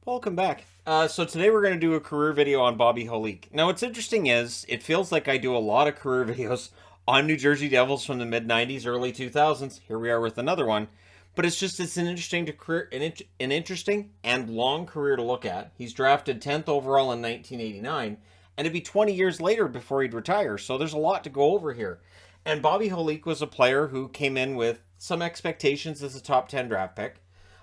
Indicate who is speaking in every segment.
Speaker 1: Welcome back. So today we're going to do a career video on Bobby Holik. Now what's interesting is, it feels like I do a lot of career videos on New Jersey Devils from the mid-90s, early 2000s. Here we are with another one. But it's an interesting and long career to look at. He's drafted 10th overall in 1989, and it'd be 20 years later before he'd retire, so there's a lot to go over here. And Bobby Holik was a player who came in with some expectations as a top 10 draft pick.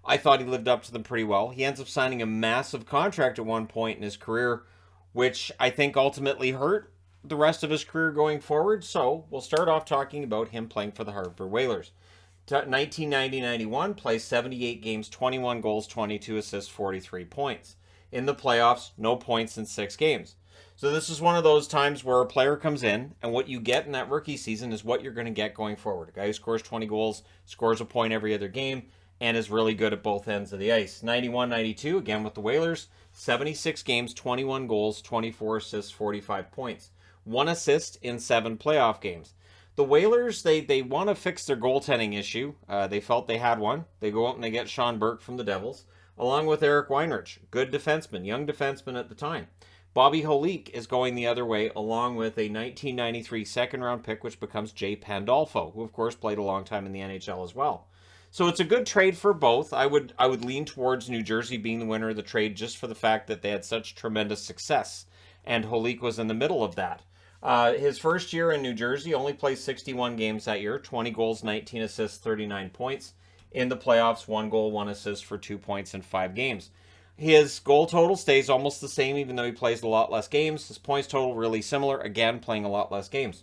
Speaker 1: I thought he lived up to them pretty well. He ends up signing a massive contract at one point in his career, which I think ultimately hurt the rest of his career going forward. So we'll start off talking about him playing for the Hartford Whalers. 1990-91, plays 78 games, 21 goals, 22 assists, 43 points. In the playoffs, no points in 6 games. So this is one of those times where a player comes in, and what you get in that rookie season is what you're going to get going forward. A guy who scores 20 goals, scores a point every other game, and is really good at both ends of the ice. 91-92, again with the Whalers, 76 games, 21 goals, 24 assists, 45 points. 1 assist in 7 playoff games. The Whalers, they want to fix their goaltending issue. They felt they had one. They go out and they get Sean Burke from the Devils, along with Eric Weinrich, good defenseman, young defenseman at the time. Bobby Holik is going the other way, along with a 1993 second-round pick, which becomes Jay Pandolfo, who of course played a long time in the NHL as well. So it's a good trade for both. I would lean towards New Jersey being the winner of the trade just for the fact that they had such tremendous success, and Holik was in the middle of that. His first year in New Jersey, only played 61 games that year, 20 goals, 19 assists, 39 points. In the playoffs, 1 goal, 1 assist for 2 points in 5 games. His goal total stays almost the same, even though he plays a lot less games. His points total really similar, again, playing a lot less games.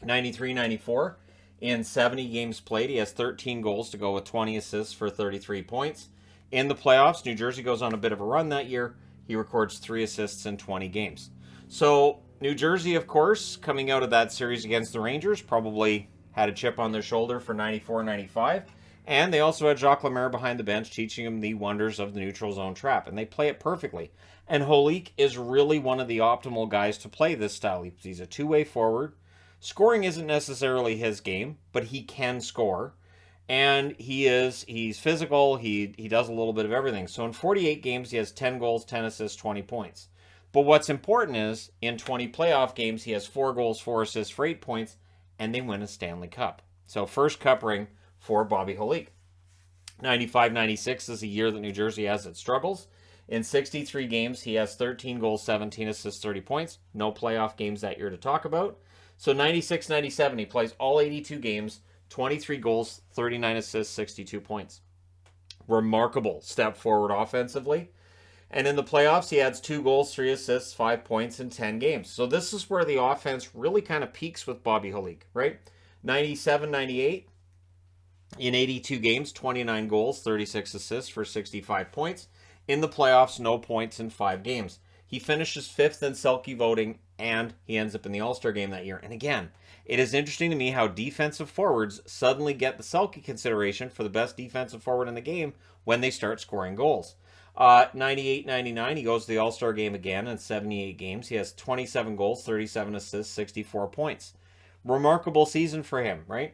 Speaker 1: 93-94. In 70 games played, he has 13 goals to go with 20 assists for 33 points. In the playoffs, New Jersey goes on a bit of a run that year. He records 3 assists in 20 games. So New Jersey, of course, coming out of that series against the Rangers, probably had a chip on their shoulder for 94-95. And they also had Jacques Lemaire behind the bench teaching him the wonders of the neutral zone trap. And they play it perfectly. And Holik is really one of the optimal guys to play this style. He's a two-way forward. Scoring isn't necessarily his game, but he can score. And he's physical, he does a little bit of everything. So in 48 games, he has 10 goals, 10 assists, 20 points. But what's important is, in 20 playoff games, he has 4 goals, 4 assists for 8 points, and they win a Stanley Cup. So first cup ring for Bobby Holik. 95-96 is a year that New Jersey has its struggles. In 63 games, he has 13 goals, 17 assists, 30 points. No playoff games that year to talk about. So 96-97, he plays all 82 games, 23 goals, 39 assists, 62 points. Remarkable step forward offensively. And in the playoffs, he adds 2 goals, 3 assists, 5 points in 10 games. So this is where the offense really kind of peaks with Bobby Holik, right? 97-98, in 82 games, 29 goals, 36 assists for 65 points. In the playoffs, no points in 5 games. He finishes 5th in Selke voting, and he ends up in the All-Star game that year. And again, it is interesting to me how defensive forwards suddenly get the Selke consideration for the best defensive forward in the game when they start scoring goals. 98-99, he goes to the All-Star game again in 78 games. He has 27 goals, 37 assists, 64 points. Remarkable season for him, right?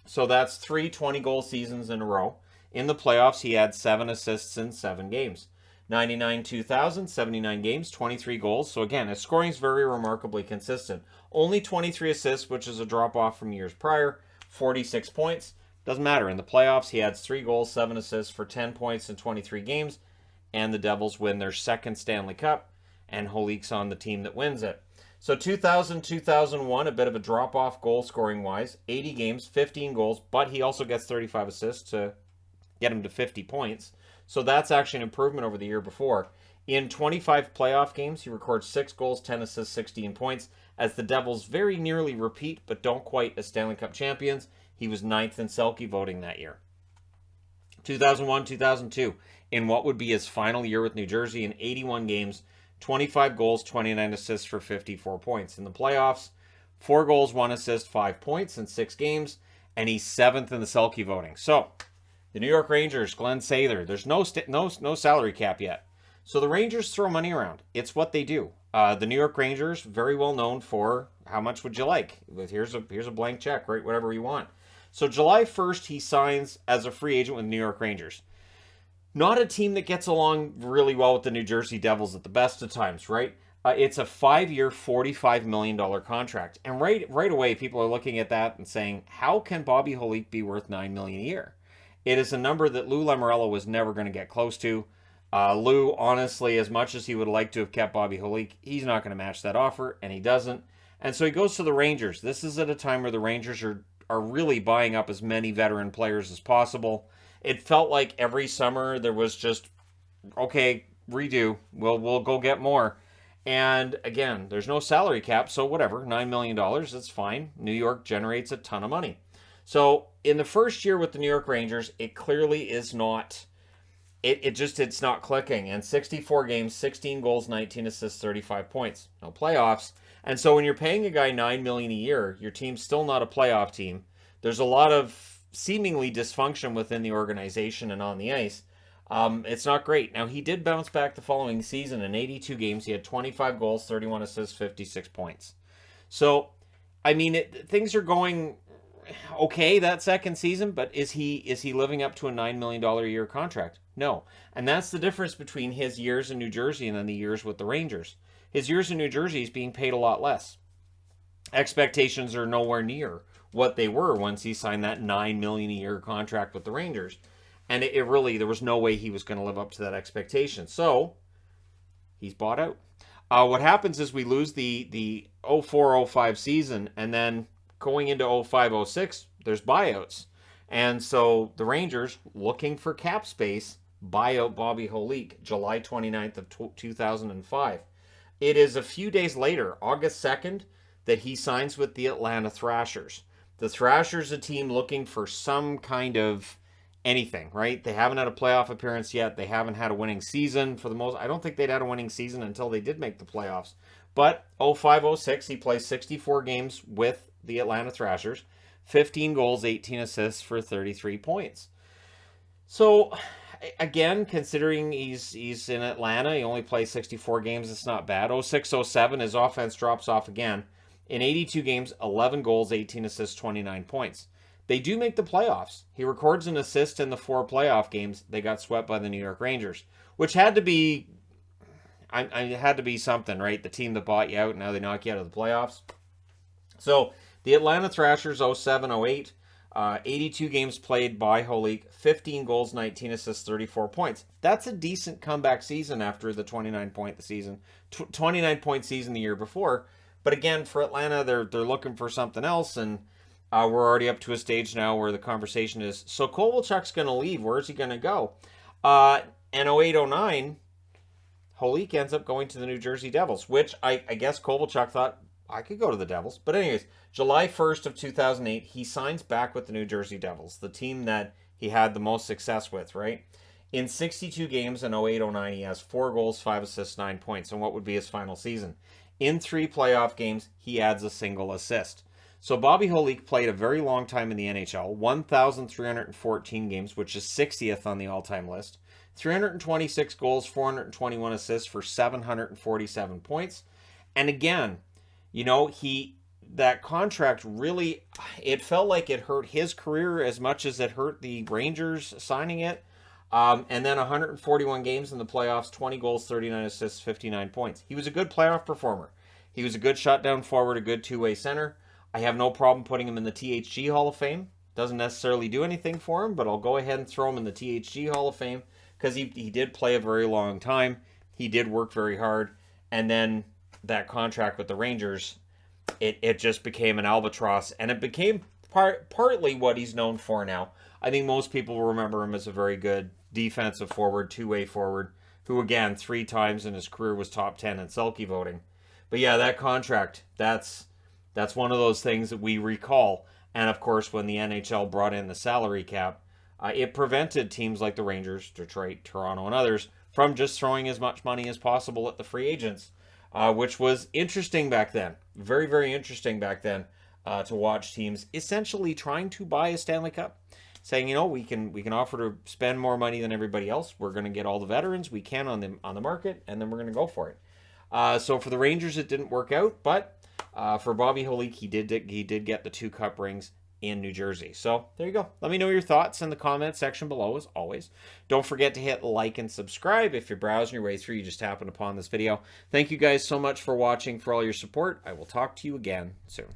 Speaker 1: So that's 3 20-goal seasons in a row. In the playoffs, he had 7 assists in 7 games. 99-2000, 79 games, 23 goals. So again, his scoring is very remarkably consistent. Only 23 assists, which is a drop-off from years prior. 46 points. Doesn't matter. In the playoffs, he adds 3 goals, 7 assists for 10 points in 23 games. And the Devils win their 2nd Stanley Cup. And Holik's on the team that wins it. So 2000-2001, a bit of a drop-off goal-scoring-wise. 80 games, 15 goals. But he also gets 35 assists to get him to 50 points. So that's actually an improvement over the year before. In 25 playoff games, he records 6 goals, 10 assists, 16 points. As the Devils very nearly repeat, but don't quite as Stanley Cup champions, he was 9th in Selke voting that year. 2001-2002, in what would be his final year with New Jersey, in 81 games, 25 goals, 29 assists for 54 points. In the playoffs, 4 goals, 1 assist, 5 points in 6 games, and he's 7th in the Selke voting. So the New York Rangers, Glenn Sather, there's no salary cap yet. So the Rangers throw money around. It's what they do. The New York Rangers, very well known for how much would you like? Here's a blank check, right? Whatever you want. So July 1st, he signs as a free agent with the New York Rangers. Not a team that gets along really well with the New Jersey Devils at the best of times, right? It's a 5-year, $45 million contract. And right away, people are looking at that and saying, how can Bobby Holik be worth $9 million a year? It is a number that Lou Lamoriello was never going to get close to. Lou, honestly, as much as he would like to have kept Bobby Holik, he's not going to match that offer, and he doesn't. And so he goes to the Rangers. This is at a time where the Rangers are really buying up as many veteran players as possible. It felt like every summer there was just, okay, redo. We'll go get more. And again, there's no salary cap, so whatever, $9 million, that's fine. New York generates a ton of money. So in the first year with the New York Rangers, it clearly is not, it's not clicking. And 64 games, 16 goals, 19 assists, 35 points. No playoffs. And so when you're paying a guy $9 million a year, your team's still not a playoff team. There's a lot of seemingly dysfunction within the organization and on the ice. It's not great. Now, he did bounce back the following season. In 82 games, he had 25 goals, 31 assists, 56 points. So, I mean, things are going okay that second season, but is he living up to a $9 million a year contract? No. And that's the difference between his years in New Jersey and then the years with the Rangers. His years in New Jersey, he's being paid a lot less. Expectations are nowhere near what they were once he signed that $9 million a year contract with the Rangers. And it really, there was no way he was going to live up to that expectation. So, he's bought out. What happens is we lose the 04-05 season, and then going into 05-06, there's buyouts. And so the Rangers, looking for cap space, buy out Bobby Holik July 29th of 2005. It is a few days later, August 2nd, that he signs with the Atlanta Thrashers. The Thrashers, a team looking for some kind of anything, right? They haven't had a playoff appearance yet. They haven't had a winning season for the most. I don't think they'd had a winning season until they did make the playoffs. But 05-06, he plays 64 games with the Atlanta Thrashers, 15 goals, 18 assists for 33 points. So, again, considering he's in Atlanta, he only plays 64 games, it's not bad. 06-07, his offense drops off again. In 82 games, 11 goals, 18 assists, 29 points. They do make the playoffs. He records an assist in the 4 playoff games. They got swept by the New York Rangers, which had to be, it had to be something, right? The team that bought you out, now they knock you out of the playoffs. So the Atlanta Thrashers 07-08, 82 games played by Holik, 15 goals, 19 assists, 34 points. That's a decent comeback season after the 29-point season, 29-point season the year before. But again, for Atlanta, they're looking for something else, and we're already up to a stage now where the conversation is, so Kovalchuk's going to leave. Where's he going to go? And 08-09, Holik ends up going to the New Jersey Devils, which I guess Kovalchuk thought, I could go to the Devils. But anyways, July 1st of 2008, he signs back with the New Jersey Devils, the team that he had the most success with, right? In 62 games in 08-09, he has 4 goals, 5 assists, 9 points, and what would be his final season. In 3 playoff games, he adds a single assist. So Bobby Holik played a very long time in the NHL, 1,314 games, which is 60th on the all-time list, 326 goals, 421 assists for 747 points. And again, you know, that contract really, it felt like it hurt his career as much as it hurt the Rangers signing it. And then 141 games in the playoffs, 20 goals, 39 assists, 59 points. He was a good playoff performer. He was a good shutdown forward, a good two-way center. I have no problem putting him in the THG Hall of Fame. Doesn't necessarily do anything for him, but I'll go ahead and throw him in the THG Hall of Fame because he did play a very long time. He did work very hard. And then that contract with the Rangers, it just became an albatross, and it became partly what he's known for now. I think most people will remember him as a very good defensive forward, two-way forward, who again 3 times in his career was top 10 in Selke voting. But yeah, that contract, that's one of those things that we recall. And of course, when the NHL brought in the salary cap, it prevented teams like the Rangers, Detroit, Toronto, and others from just throwing as much money as possible at the free agents, which was interesting back then. Very, very interesting back then to watch teams essentially trying to buy a Stanley Cup, saying, you know, we can offer to spend more money than everybody else. We're going to get all the veterans we can on the market, and then we're going to go for it. So for the Rangers, it didn't work out, but for Bobby Holik, he did get the 2 cup rings. in New Jersey. So there you go. Let me know your thoughts in the comment section below, as always. Don't forget to hit like and subscribe. If you're browsing your way through, you just happened upon this video. Thank you guys so much for watching, for all your support. I will talk to you again soon.